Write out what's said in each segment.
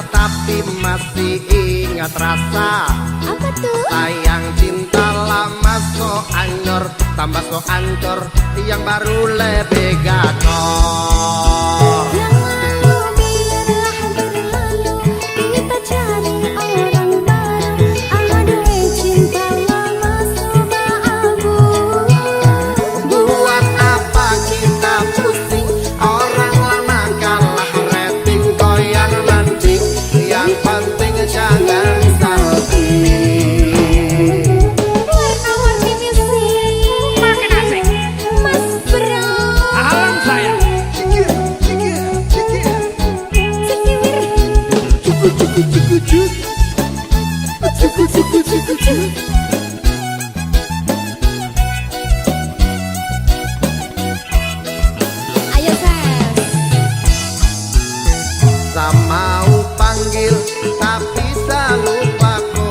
Tapi masih ingat rasa. Apa tuh? Sayang cinta lama so anyor, tambah so ancur, yang baru lebih gacor. Yang lalu biarlah berlalu, kita cari orang baru. Aduh cinta lama sudah abu. Buat apa kita pusing, orang lama kalah rating, goyang landing. Yang penting jangan salting. Warna-warni musik Makin asik. Mas Bro. Alam saya. Cikiwir. Ayo Ses. Mau panggil tapi lupa ku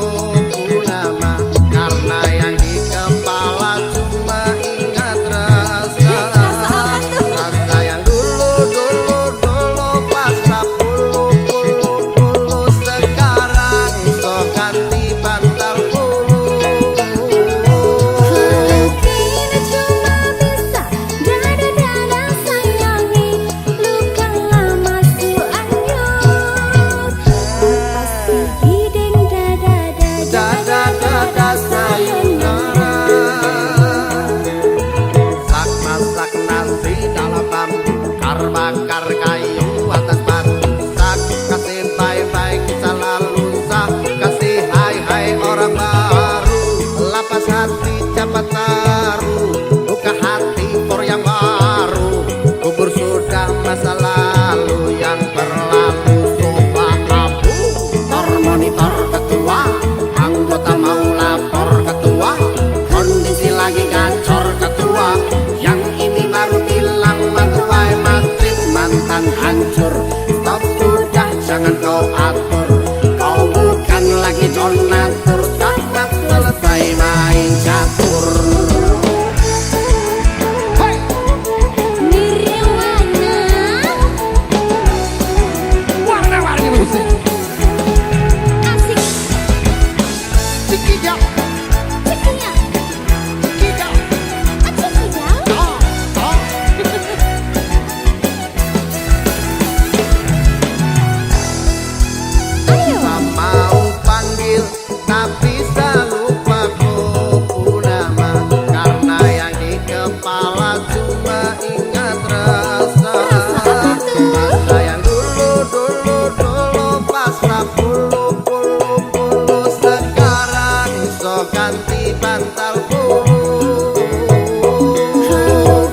nama, karena yang di kepala cuma ingat rasa. Rasa yang dulu pas dulu sekarang so ganti bantal bulu. Kini cuma bisa dada-dada sayangi, luka lama su anyut. Pasti hiding Dada sayonara. Sak masak nasi dalam bambu, bakar kayu atas batu. Sak kasih bye-bye kisah lalu, sak kasih hai-hai orang baru. Lapas hati cepat taruh, buka hati for yang baru. Kubur sudah masa lalu yang berlalu, coba abu. Monitor ketua, anggota mau lapor ketua, kondisi lagi gacor ketua. Yang ini baru bilang matuai matrip mantan hancur. Stop sudah jangan kau atur, kau bukan lagi donatur. Cepat selesai main catur. Nirwana. Warna-warni musik. Asik. Cikijau, Cikinya. cikijau, Asik hijau. oh. Ayo. Mau panggil tapi lupa ku nama, karena yang di kepala cuma ingat rasa. Rasa yang dulu pas bulu sekarang so ganti bantal bulu.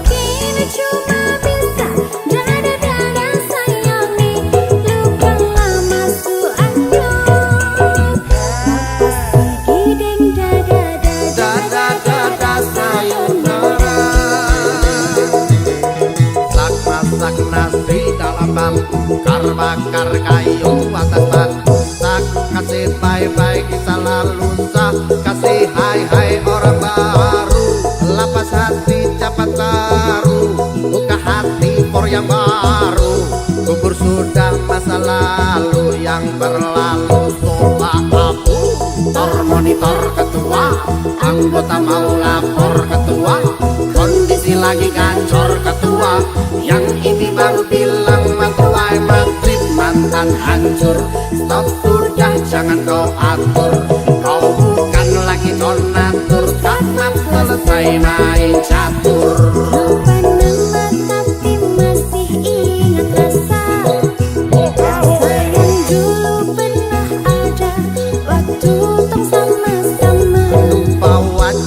Kini cuma bisa dada-dada sayangi, luka lama su anyut. Pasti hiding Dada sayonara. Sak masak nasi dalam bambu, bakar kayu atas batu. Sak kasih bye-bye kisah lalu, sak kasih hai-hai orang baru. Lapas hati cepat taruh, buka hati for yang baru. Kubur sudah masa lalu yang berlalu, coba abu. Monitor ketua, anggota mau lapor ketua, kondisi lagi gacor ketua. Yang ini baru bilang matuai matrip mantan hancur. Stop sudah jangan kau atur, kau bukan lagi donatur. Cepat selesai main catur. Lupa nama tapi masih ingat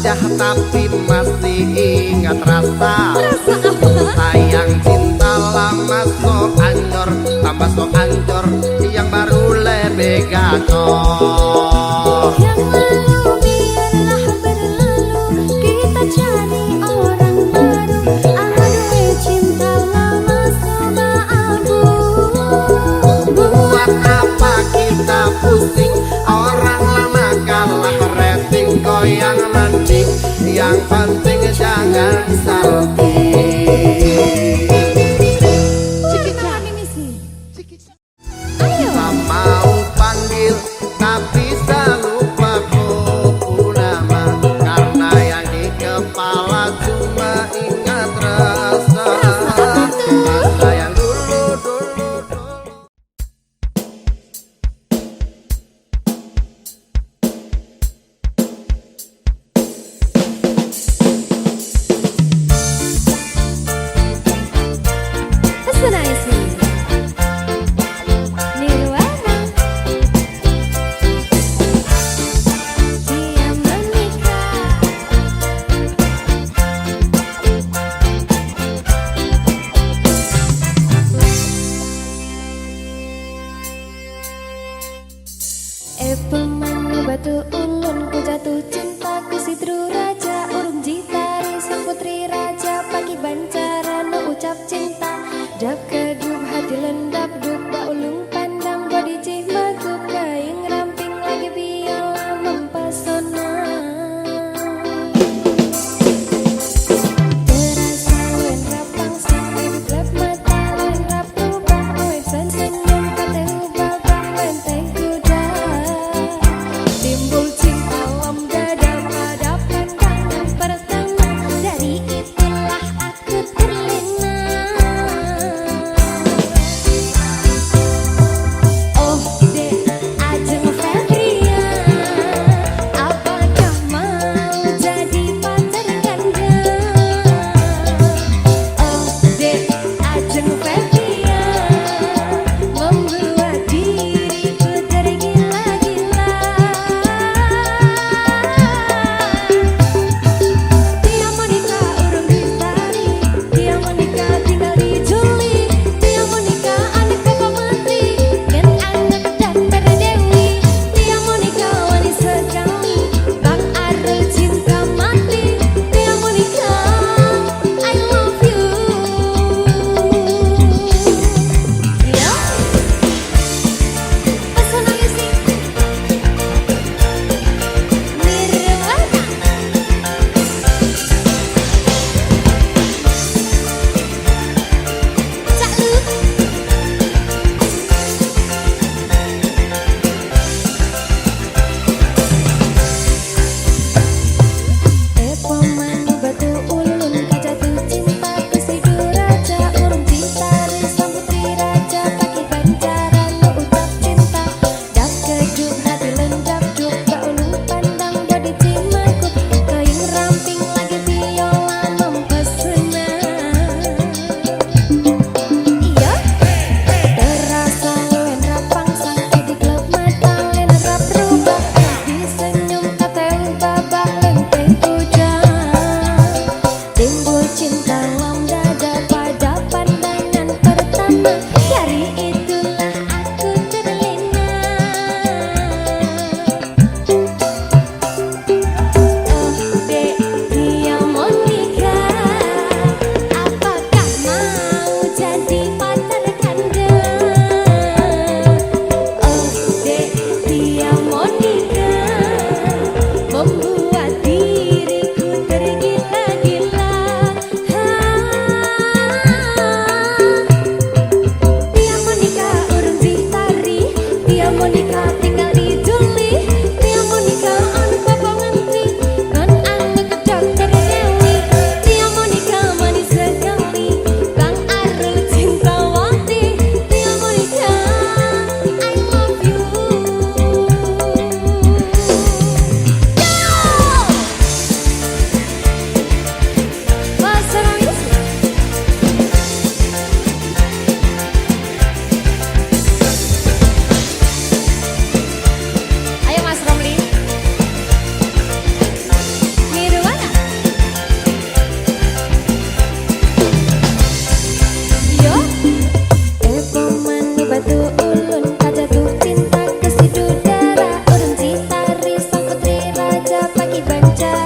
wajah tapi masih ingat rasa. Rasa apa? Sayang cinta lama so anjor, tambah so anjor, yang baru lebih gacor. Yang lalu biarlah berlalu, kita cari orang baru. Aduh cinta lama sama abu. Buat apa kita pusing, orang lama kalah rating, goyang mending, yang penting jangan salting. Kita mimisi. Ayo. Tak mau panggil tak bisa lupa ku nama, karena yang di kepala cuma ingat rasa. Rasa yang dulu.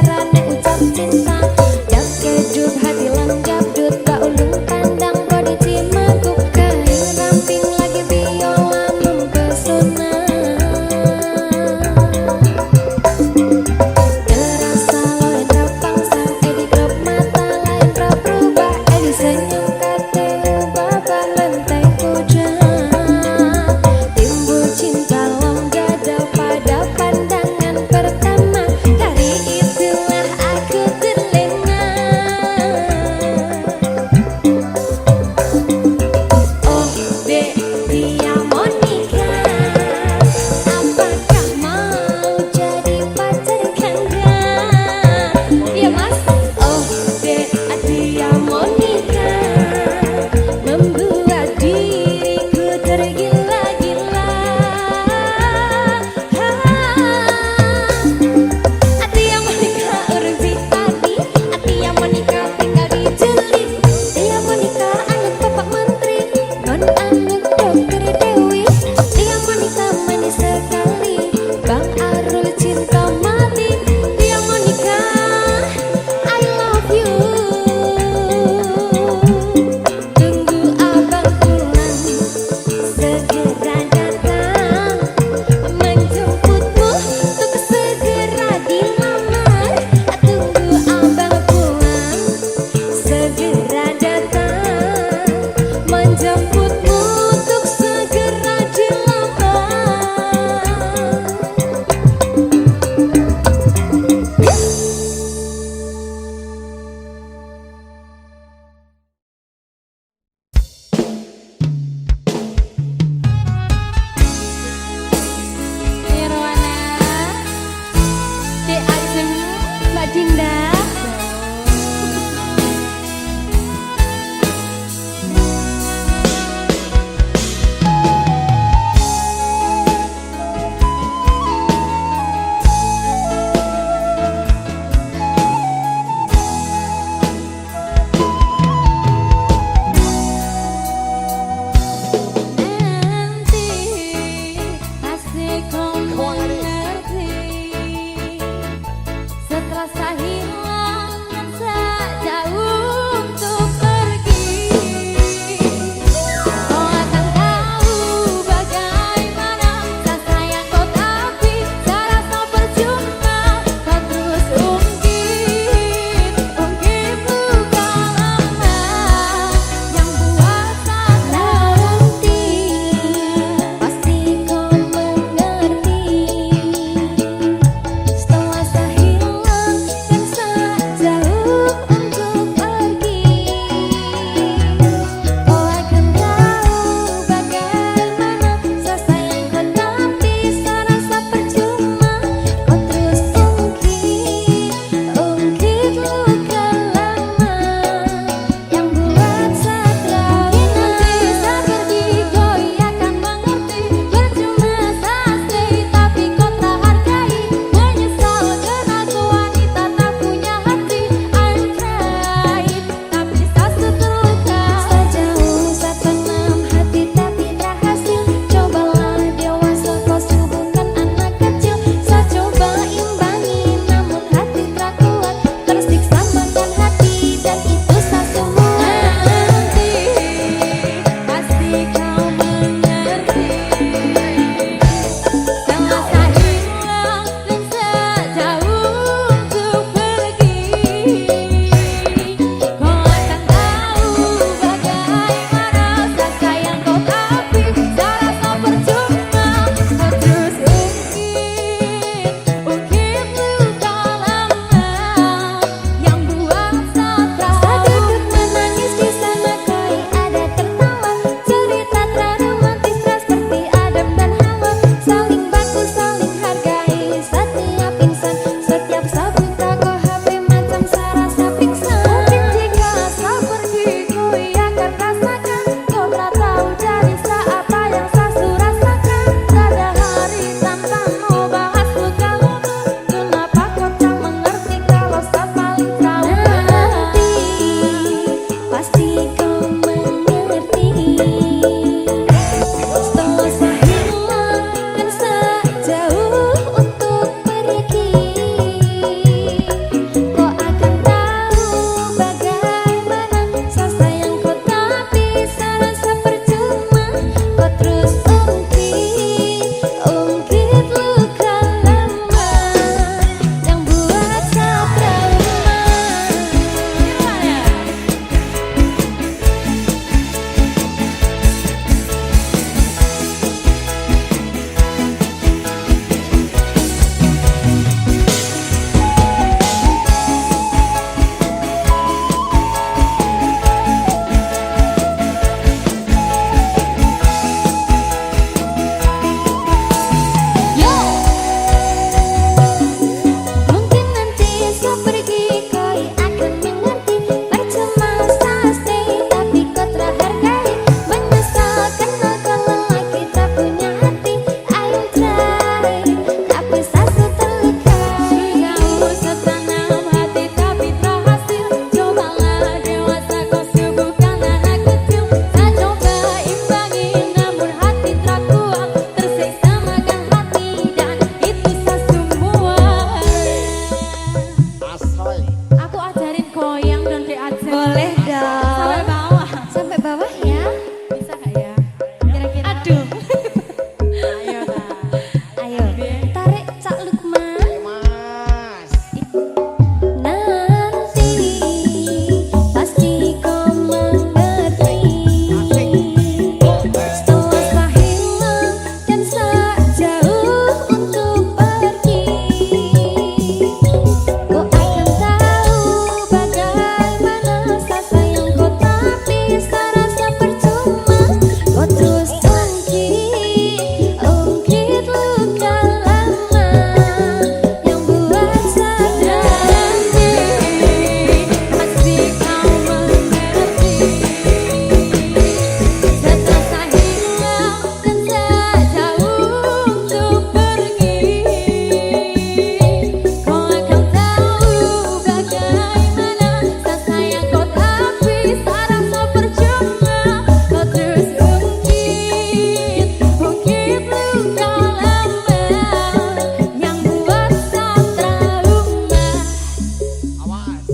carane ucap cinta. Jak kedut hati langgap dut tak ulung pandang body cimaguk kain ramping lagi biola mempesona. Terasa loen rapang sang edi krop mata lain krop rubah edi senyum kate babah lantai kujang. Timbul cinta long dada pada pandangan pertama. Dari itulah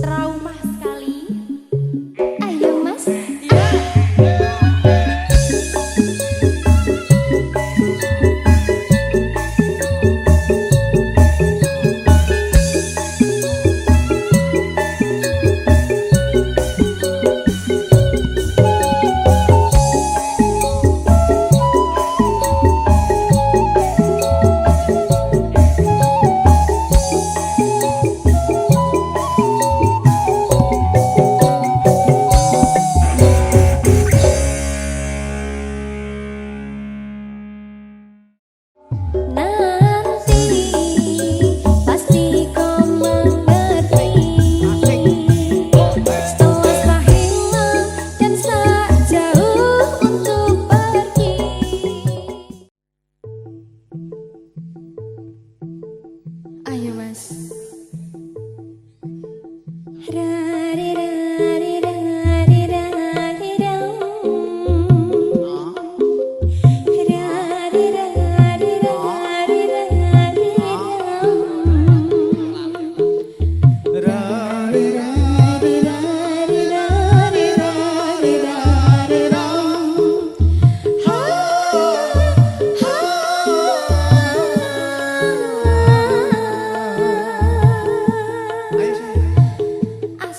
trauma sekali. Ayo mas. Nanti pasti kau mengerti. Setelah hilang dan tak jauh untuk pergi. Ayo mas. Rari rari rari rari ram. Rari rari rari rari ram. Rari rari rari rari rari rari ram. Ha ha. Ayo sayang.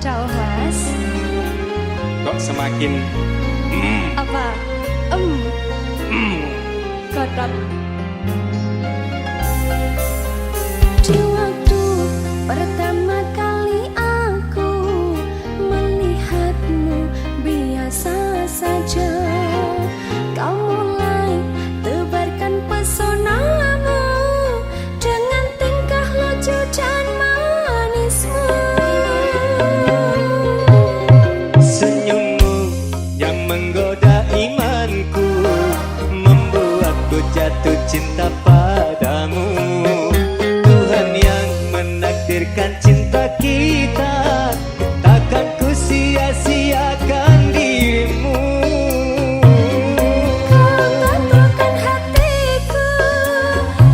Ciao Mas. Kok semakin Apa? Godot. Di waktu pertama kali aku melihatmu biasa saja, kau mulai tebarkan pesonamu dengan tingkah lucu dan manismu. senyummu yang menggoda imanku, membuatku jatuh cinta padamu. Tuhan yang menakdirkan cinta kita, takkan ku sia-siakan dirimu. Kau teguhkan hatiku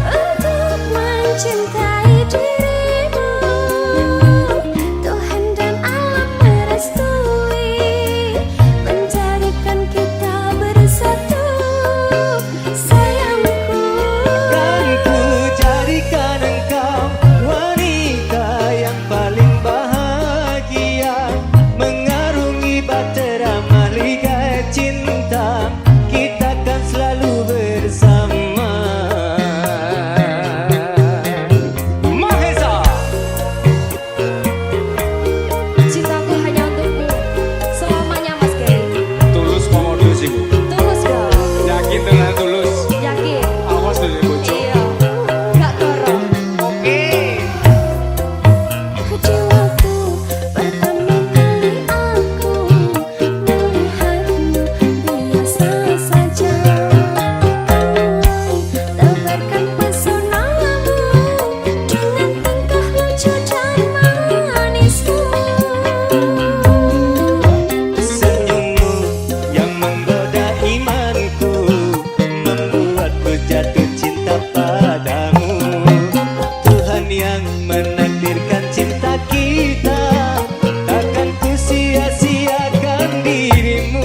untuk mencintai dirimu. Tuhan dan alam merestui menjadikan kita bersatu, sayangku. Kan ku jadikan engkau wanita yang paling bahagia, mengarungi bahtera mahligai cinta, kita kan selalu bersama. Mahesa. Cintaku hanya untukmu selamanya, Mas Gary. Tulus komodo sih Bu. Tulus dong, Yakin dengan tulus. yakin. Awas dari bocor. Iya, gak dorong. Oke. Di waktu pertama kali aku melihatmu biasa saja, tebarkan pesonamu dengan tingkah lucu dan manismu. Senyummu yang menggoda imanku, membuatku jatuh cinta padamu. Tuhan yang menakdirkan cinta kita, takkan ku sia-siakan dirimu.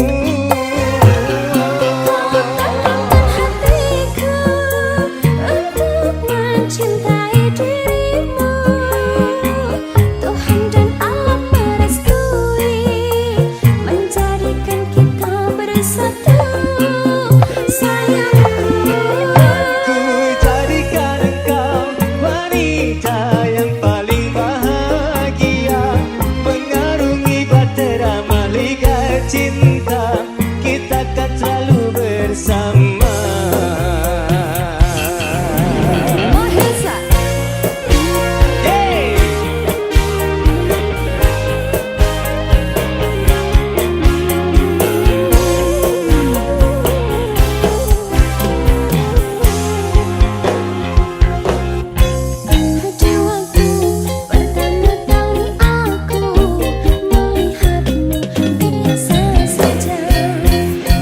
Teguhkan hatiku untuk mencintai dirimu. Tuhan dan alam merestui menjadikan kita bersatu, sayangku. Ku jadikan engkau wanita yang paling bahagia, mengarungi bahtera mahligai cinta, kita kan selalu bersama. Mahesa. Yeay. Di waktu pertama kali aku melihatmu biasa saja,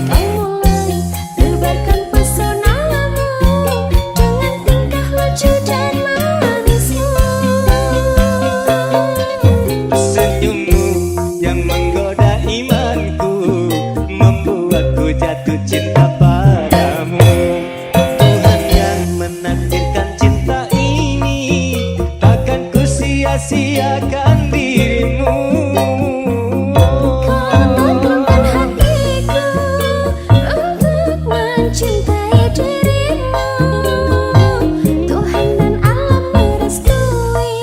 kau mulai tebarkan pesonamu dengan tingkah lucu dan manismu. Senyummu yang menggoda imanku, membuatku jatuh cinta padamu. Tuhan yang menakdirkan cinta ini, takkan ku sia-siakan dirimu. Kau teguhkan hatiku untuk mencintai dirimu. Tuhan dan alam merestui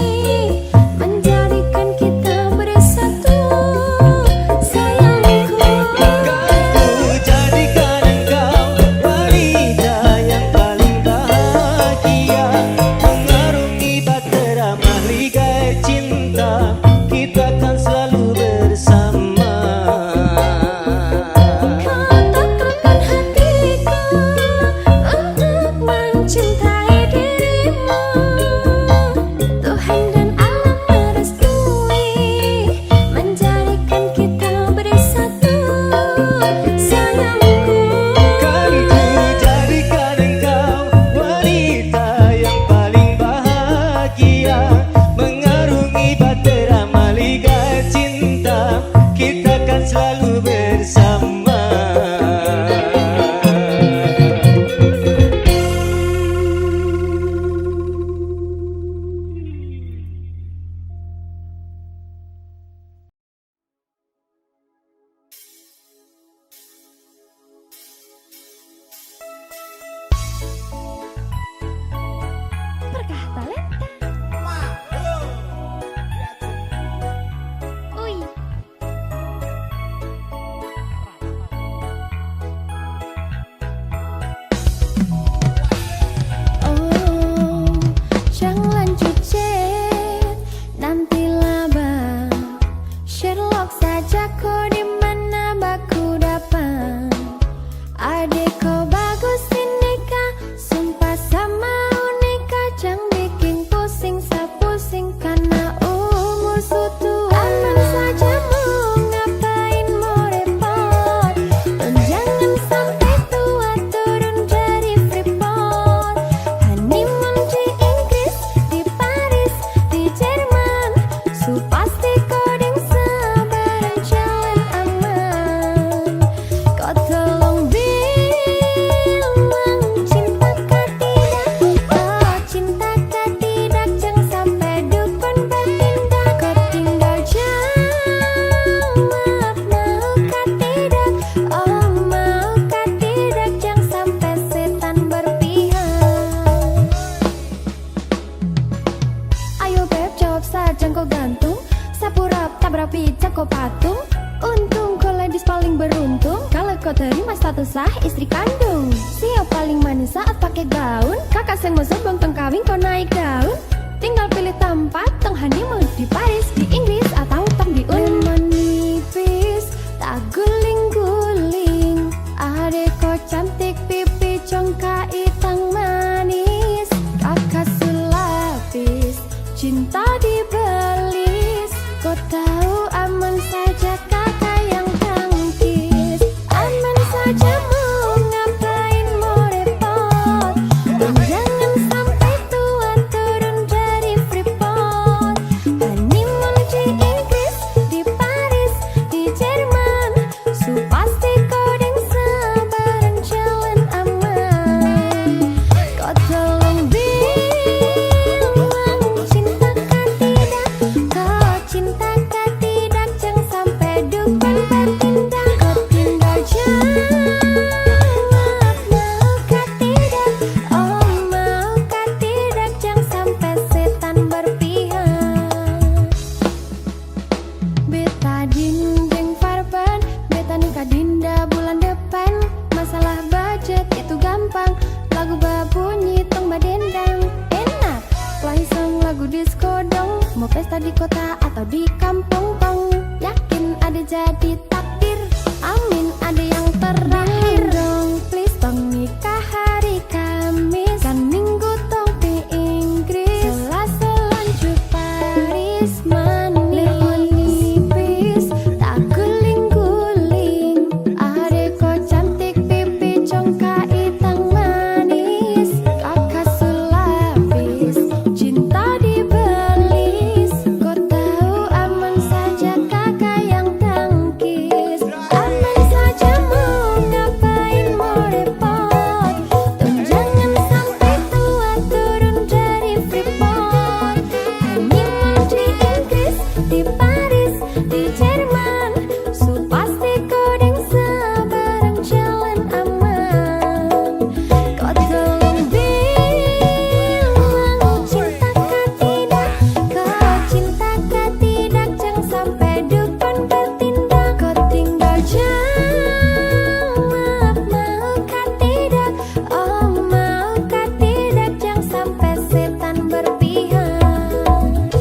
menjadikan kita bersatu, sayangku. Kan ku jadikan Tengok saja kau di mana baku dapat. Adik kau bagus ini kah, sumpah sama unika. Jangan bikin pusing, sapusing karena umur suatu. Aman saja mau ngapain mau repot. Dan jangan sampai tua turun dari Freeport. Honeymoon di Inggris, di Paris, di Jerman. Su pasti coding sabar jalan aman. Kau tolong bilang cintakah tidak? Oh cintakah tidak? Jangan sampai dukun bertindak. Kau tinggal jawab maukah tidak? Oh maukah tidak? Jangan sampai setan berpihak. Ayo beb jawab saja kau gantung. Sapu rap tabrak pijak kau patung. Untung kau ladies paling beruntung. Kalau kau terima status sah istri kandung. Siap paling manis saat pakai gaun. Kakak seng mau sebelum teng kawin kau naik daun. Tinggal pilih tempat teng honeymoon di Paris, di Inggris atau teng di menipis, tak guling-guling. Adek kau cantik pipi congka itang manis. Kakak sulapis, cinta dibelis. Kau tahu aman saja kakak yang tangkis. Aman saja mau ngapain mau repot. Dan jangan sampai tua turun dari Freeport. Honeymoon di Inggris, di Paris, di Jerman. Su pasti coding sabar jalan aman. Kau tolong bilang cintakah tidak? Kau cintakah tidak? Jangan sampai dukun bertindak. Kau tinggal jawab maukah tidak? Oh maukah tidak? Jangan sampai setan berpihak. Beta dinding farban, beta nikah dinda bulan depan. Masalah budget itu gampang. Lagu babunyi tong badendang enak. Play song lagu disco dong. Mau pesta di kota atau di kampung pong. Yakin ada jadi takdir. Amin ada yang terakhir dong. Please bang nikah hari Kamis. Kan minggu tong di Inggris. Selasa lanjut Paris manipis. Tak guling-guling. Adek kau cantik pipi congka itang manis. Kakak sulapis, cinta dibelis. Kau tahu aman saja kakak yang tangkis. Aman saja mau ngapain mau repot. Dan jangan sampai tua turun dari Freeport. Honeymoon di Inggris, di Paris, di Jerman. Su pasti coding sabar jalan aman. Kau tolong bilang cintakah tidak? Kau cintakah tidak? Jangan sampai dukun bertindak. Kau tinggal jawab maukah tidak? Oh maukah tidak? Jangan sampai setan berpihak.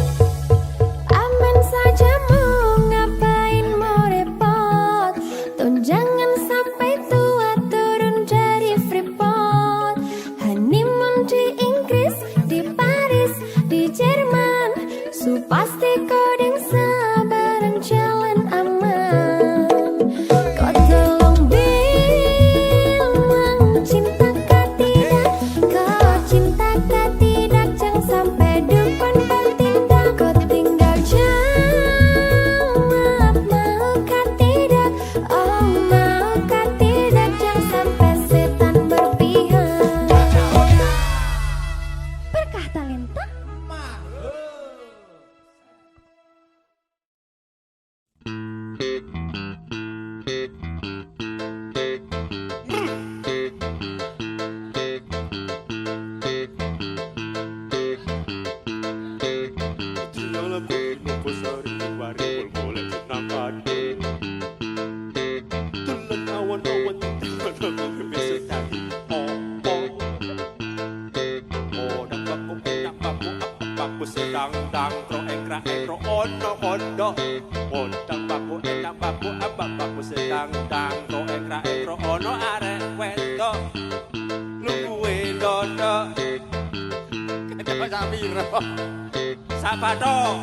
Aman saja mau ngapain mau repot. Dan jangan sampai tua turun dari Freeport. Honeymoon di Inggris, di Paris, di Jerman. Su pasti coding sabar jalan aman. Kau tolong bilang cintakah tidak? Kau cintakah tidak? Jangan sampai dukun bertindak. Kau tinggal jawab maukah tidak? Oh maukah tidak? Jangan sampai setan berpihak. Berkah talenta. Sedang dang pro engkra engkro ono kondo, ondang baku nak baku abang baku sedang dang to ekra ono arek wedo luwe dodo kata Sabiro Sabado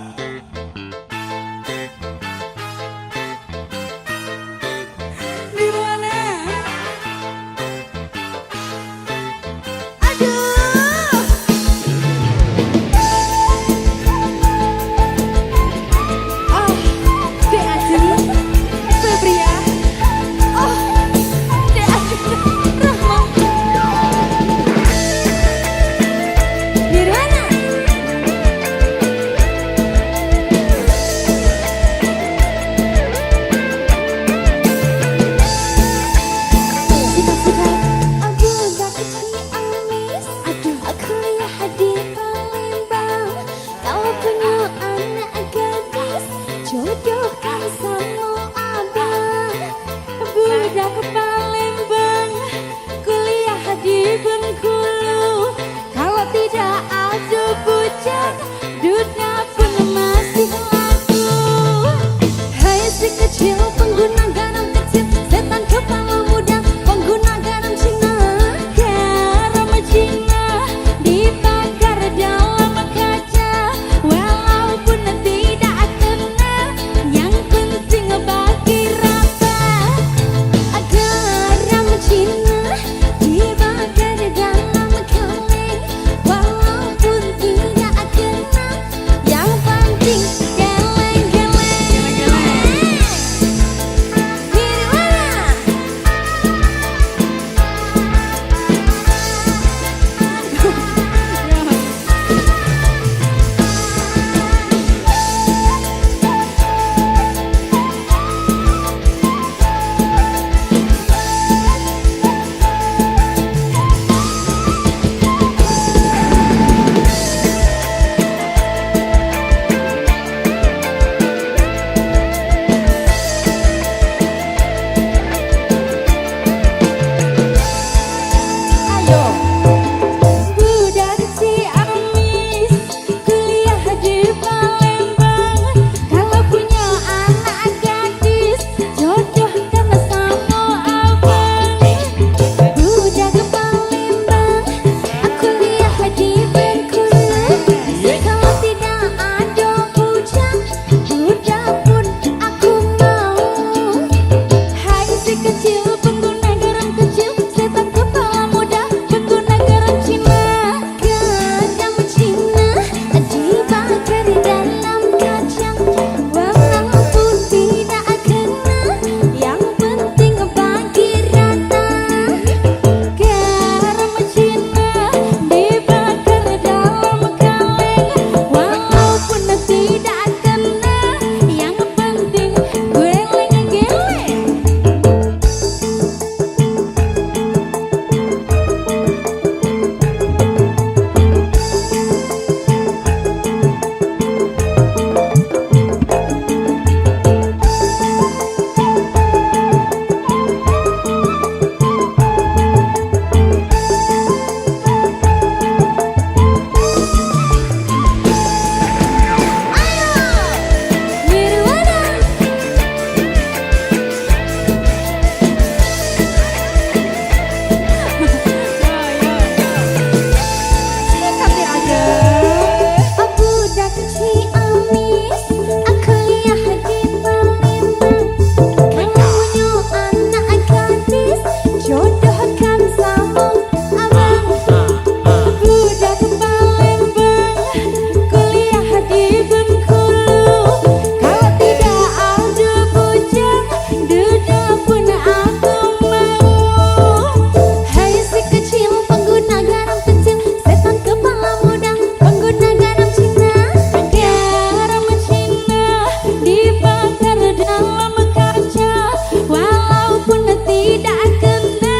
jodohkan sama abang, budak Palembang, kuliah di Bengkulu. Kalau tidak ada bujang, dunia pun masih laku. Hai si kecil pengguna garam kecil, setan kepala muda pengguna garam Cina. Garam Cina dibakar dalam kaca, walaupun tidak kena, yang penting bagi rata. Garam Cina dibakar dalam kaleng, walaupun tidak kena, yang penting geleng-geleng. Budak Ciamis kuliah di Palembang, kalau punya anak gadis jodohkan sama abang. Budak Palembang kuliah di Bengkulu, kalau tidak ada bujang, budak pun aku mau. Hai si kecil pengguna garam kecil, setan kepala muda pengguna garam Cina. Garam Cina dibakar dalam kacang, walaupun tidak kena, yang penting bagi rata. Garam Cina dibakar dalam kaleng, walaupun tidak kena, yang penting geleng-geleng. Budak Ciamis kuliah di Palembang, kalau punya anak gadis jodohkan sama abang. Budak Palembang kuliah di Bengkulu, kalau tidak ada bujang, duda pun aku mau. Hai si kecil pengguna garam kecil, setan kepala muda pengguna garam Cina. Garam Cina dibakar dalam kaca, walaupun tidak kena,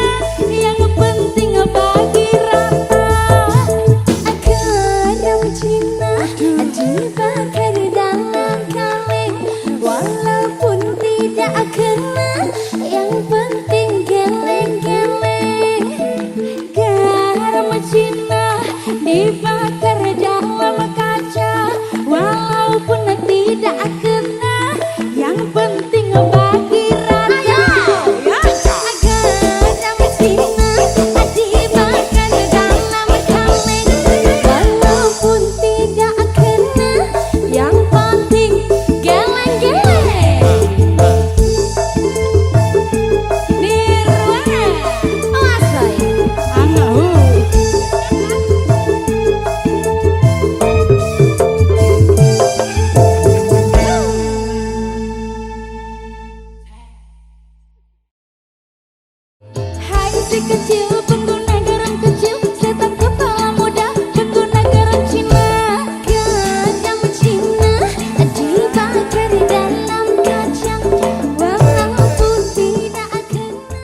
yang penting bagi rata. Garam Cina dibakar dalam kaleng, walaupun tidak kena, yang penting geleng-geleng. Garam Cina dibakar dalam kaca, walaupun tidak kena, yang penting hati kecil, pengguna garam kecil, setan kepala muda, pengguna garam Cina. Garam Cina dibakar di dalam kacang, warna putih tak kena.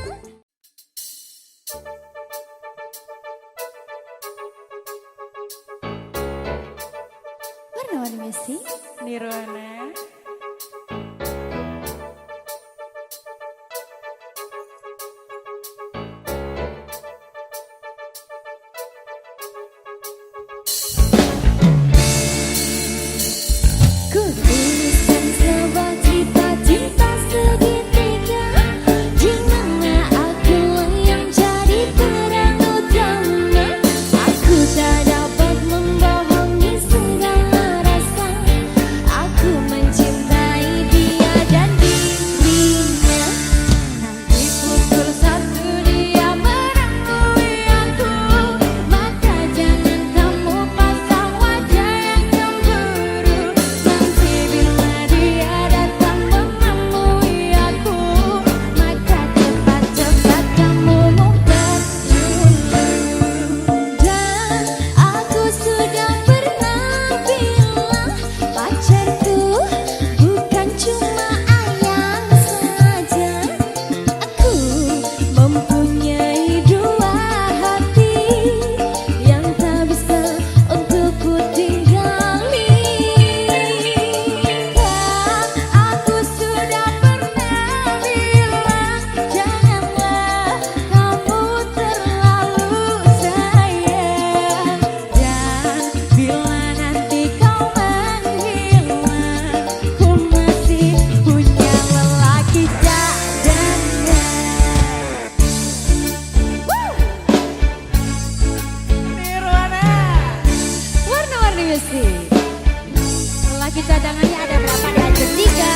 Warna-warni musik Nirwana. Ku tuliskan sebuah cerita cinta segitiga, di mana akulah yang jadi peran utama. Aku tak dapat membohongi segala rasa. Aku mencintai dia dan dirinya. Nanti pukul 1 dia menemui aku, maka jangan kamu pasang wajah yang cemburu. Nanti bila dia datang menemui aku, maka cepat-cepat kamu ngumpet dulu. Dan aku sudah pernah bilang, pacarku bukan cuma ayang saja. Aku mempunyai dua hati yang tak bisa untuk ku tinggali. Aku sudah pernah bilang, janganlah kamu terlalu sayang. Dan bila nanti kau menghilang, ku masih punya lelaki cadangan. Nirwana. Warna-warni musik. Lelaki cadangannya ada berapa? Ada 3.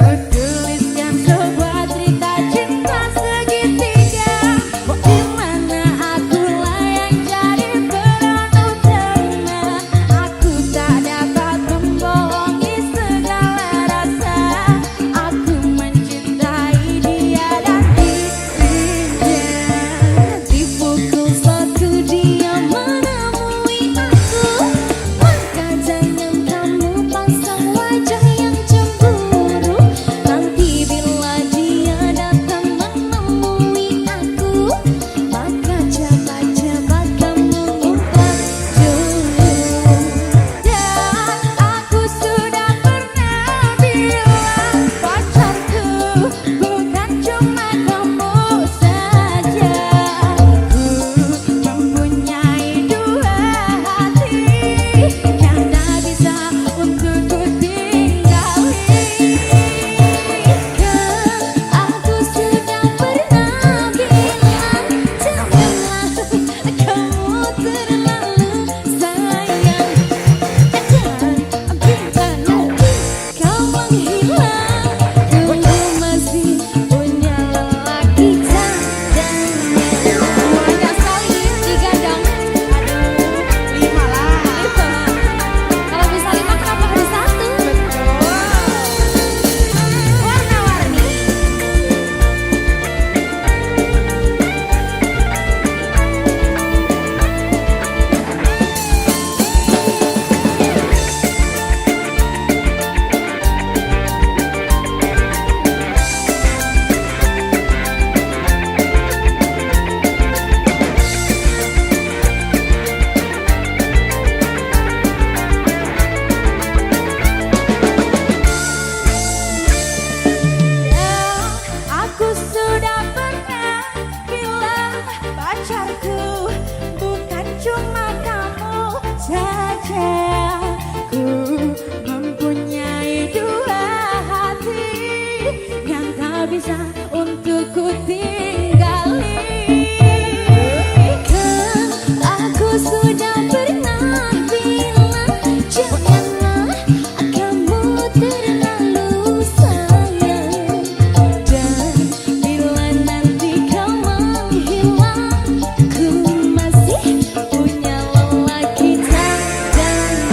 Ku tuliskan sebuah cerita cinta segitiga, di mana akulah yang jadi peran utama. Aku tak dapat membohongi segala rasa. Aku mencintai dia dan dirinya. Di pukul 1 dia menemui aku, maka jangan kamu pasang wajah yang cemburu. Nanti bila dia datang menemui aku, maka cepat-cepat kamu ngumpet dulu. Dan aku sudah pernah bilang, pacarku bukan cuma kamu saja. Aku mempunyai dua hati yang tak bisa untuk ku tinggali. Aku sudah pernah bilang, janganlah kamu terlalu sayang. Dan bila nanti kau menghilang, ku masih punya lelaki cadangan. Banyak sekali 3 dong. Aduh, 5 lah. Kalau bisa 5 kenapa harus 1? Warna-warni. Aku sudah pernah bilang, pacarku bukan cuma kamu saja. Ku mempunyai dua hati yang tak bisa untuk ku tinggali. Aku sudah pernah bilang, janganlah kamu terlalu sayang. Dan bila nanti kau menghilang, ku masih punya lelaki cadangan.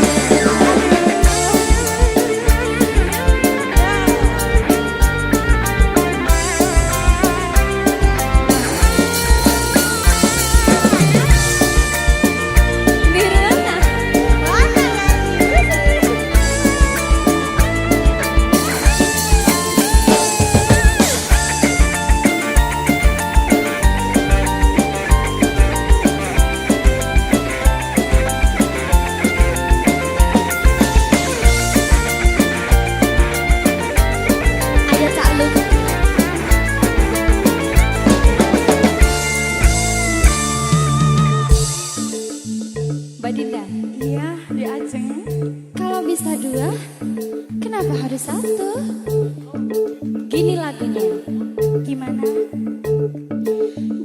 Gini lagunya, gimana?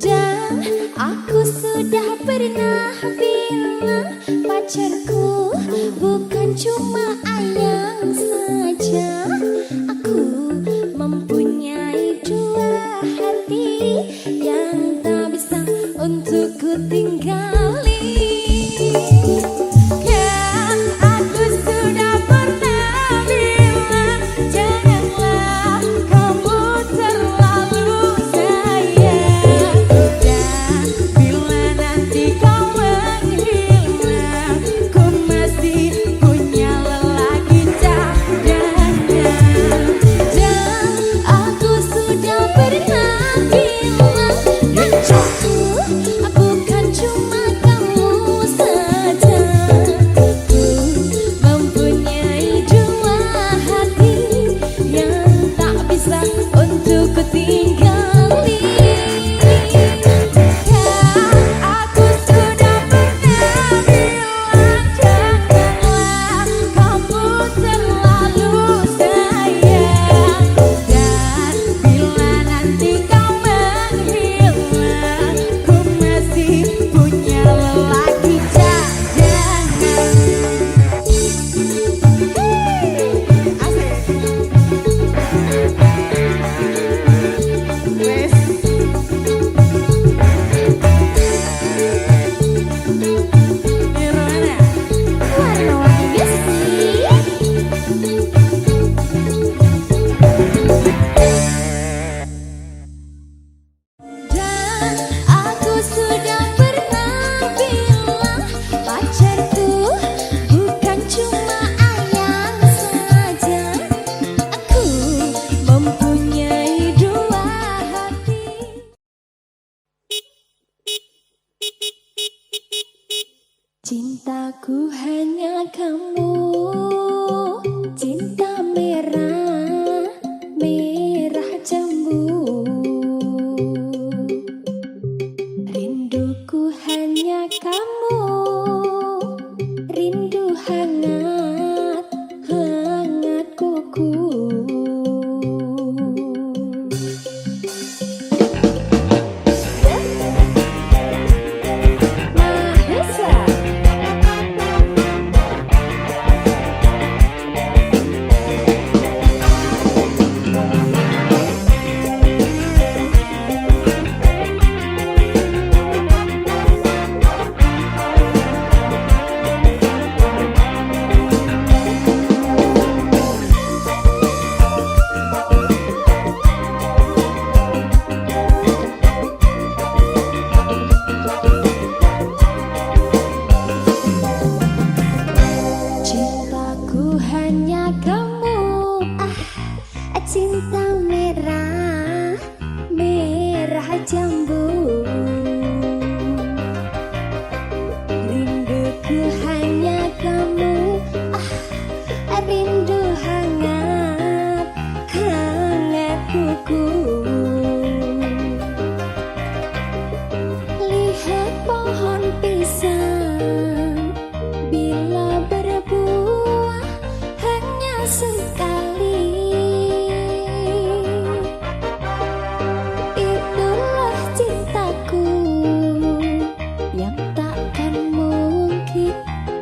Dan aku sudah pernah bilang pacarku bukan cuma ayang saja. Aku mempunyai dua hati yang tak bisa untuk ku tinggali. Cintaku hanya kamu, cinta merah, merah jambu. Rinduku hanya kamu, rindu hangat, hangat kuku. Cinta merah, merah jambu. Rinduku hanya kamu, rindu hangat, hangat kuku. Lihat pohon pisang, bila berbuah hanya sekali.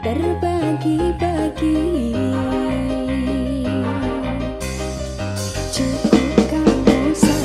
Terbagi-bagi, cukup kamu saja.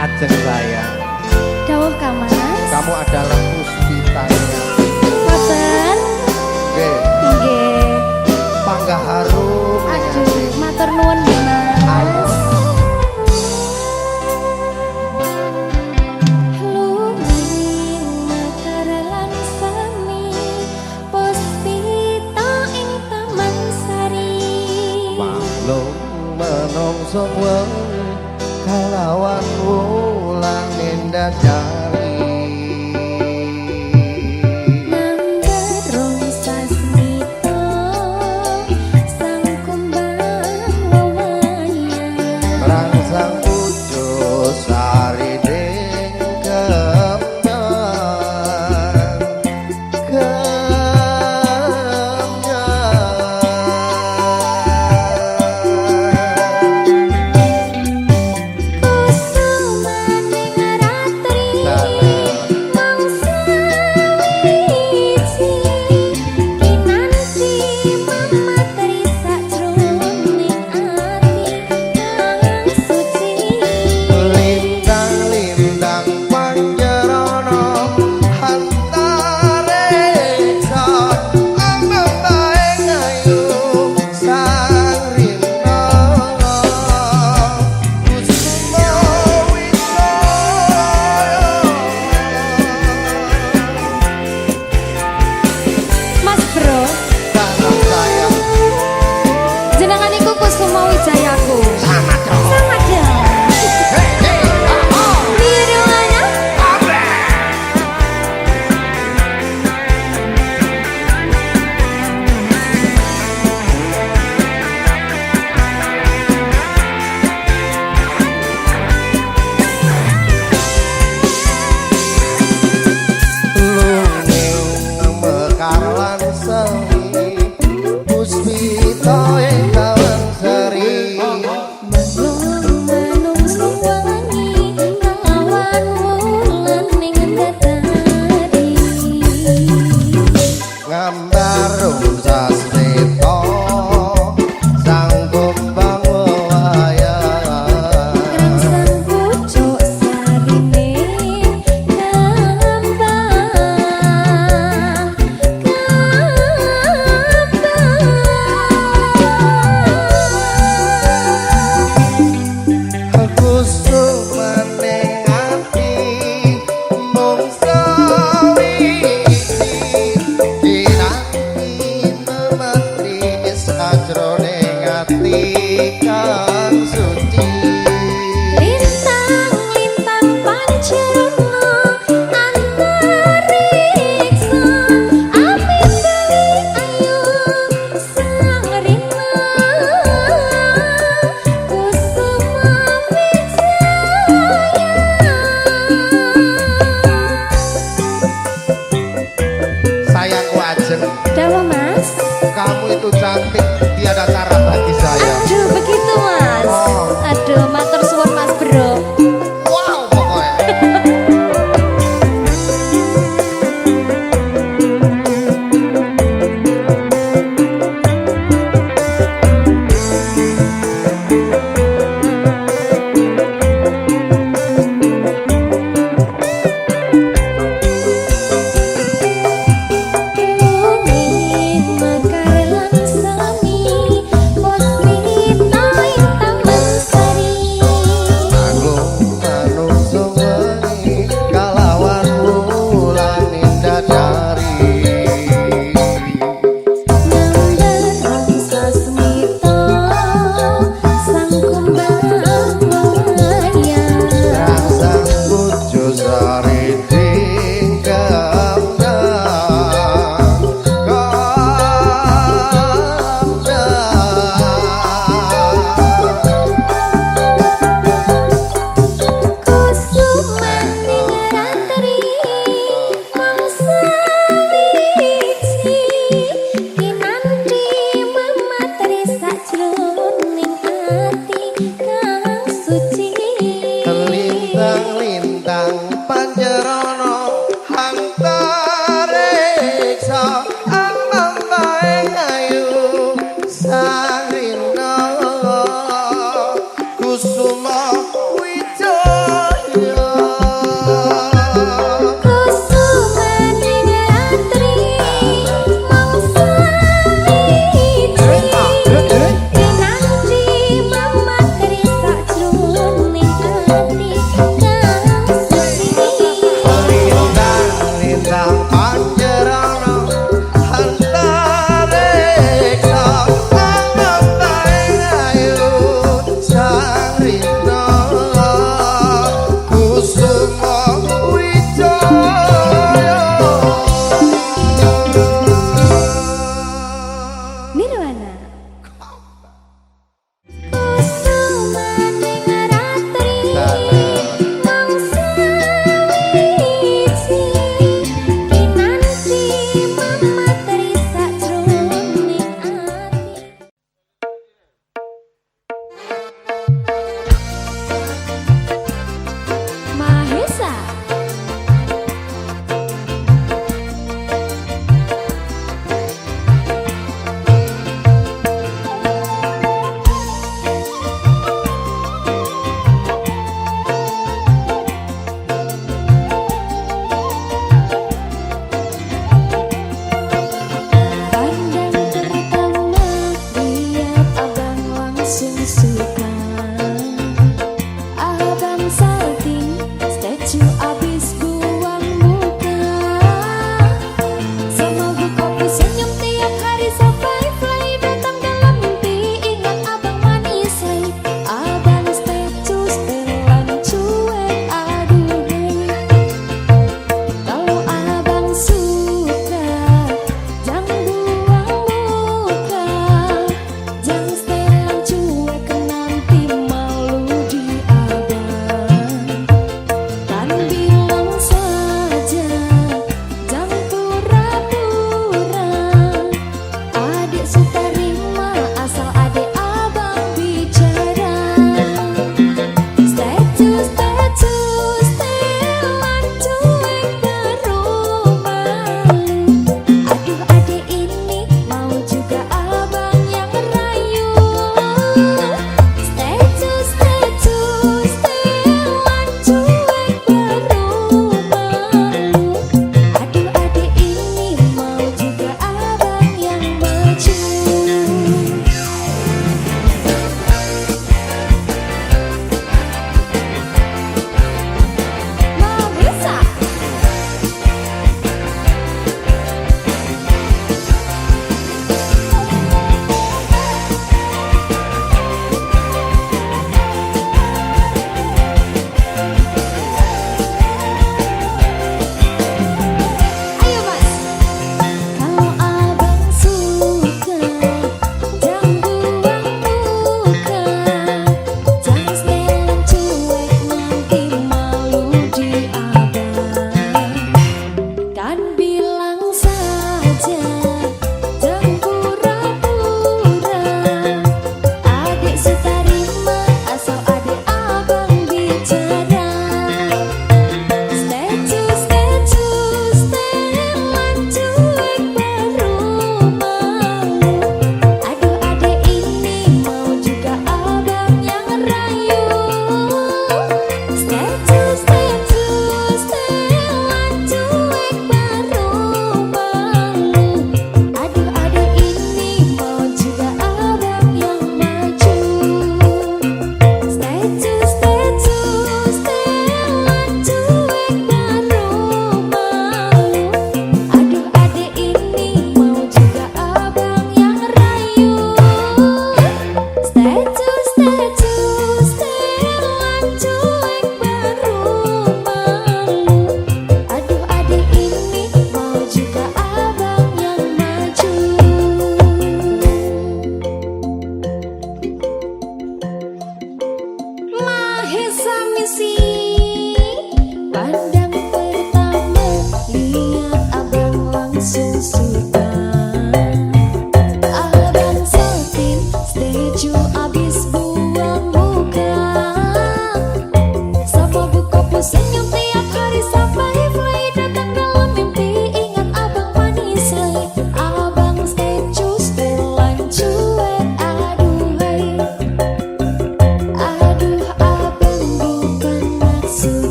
Ajeng sayang, Dawuh Kang Mas. kamu adalah puspitanya. Boten. Nggih, Nggih. pangga harum. Aduh, matur nuwun nggih Ayo. Mas. Luwing makar lan sami, puspita ing Taman Sari. Maklum menungso wong kalawan wulan indah jari. Nanggerung sasmita, sang kumbang wewayah. Rangsang pujo sari ding Kusumaning ratri, mangsa wiji, kinanti mamatri sajroning ati kang suci. lintang-lintang panjerana antariksa ambembaing ayu sang rina kusuma Mas Bro, dalam sayang jenengan iku Kusuma Wijayaku. sama dong. Sama dong. Biru mana? Lunging mekar lan semi puspita ing Taman Sari. Manung wangi kawan wulan ning dadari. Ngambarung sasmita sang kumbang wewayah. Rangsang pucuk sarine Kusumaning ati mung sawiji dinanti memetri sajroning ati kang suci. lintang-lintang pancerna antariksa amindali ayu sang rina kusuma wijaya. Sayangku Ajeng, Dawa Mas. kamu itu cantik tiada tara bagi saya. Aduh begitu Mas. Oh. Aduh matur suwun Mas Bro. Wow pokoknya. Luwih makar lan sami, abang bae ayu sarina kusuma wijaya Senyum tiap hari sampai fly datang dalam mimpi, ingat abang manis.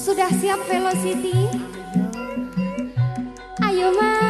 Sudah siap Velocity? Ayo Mas.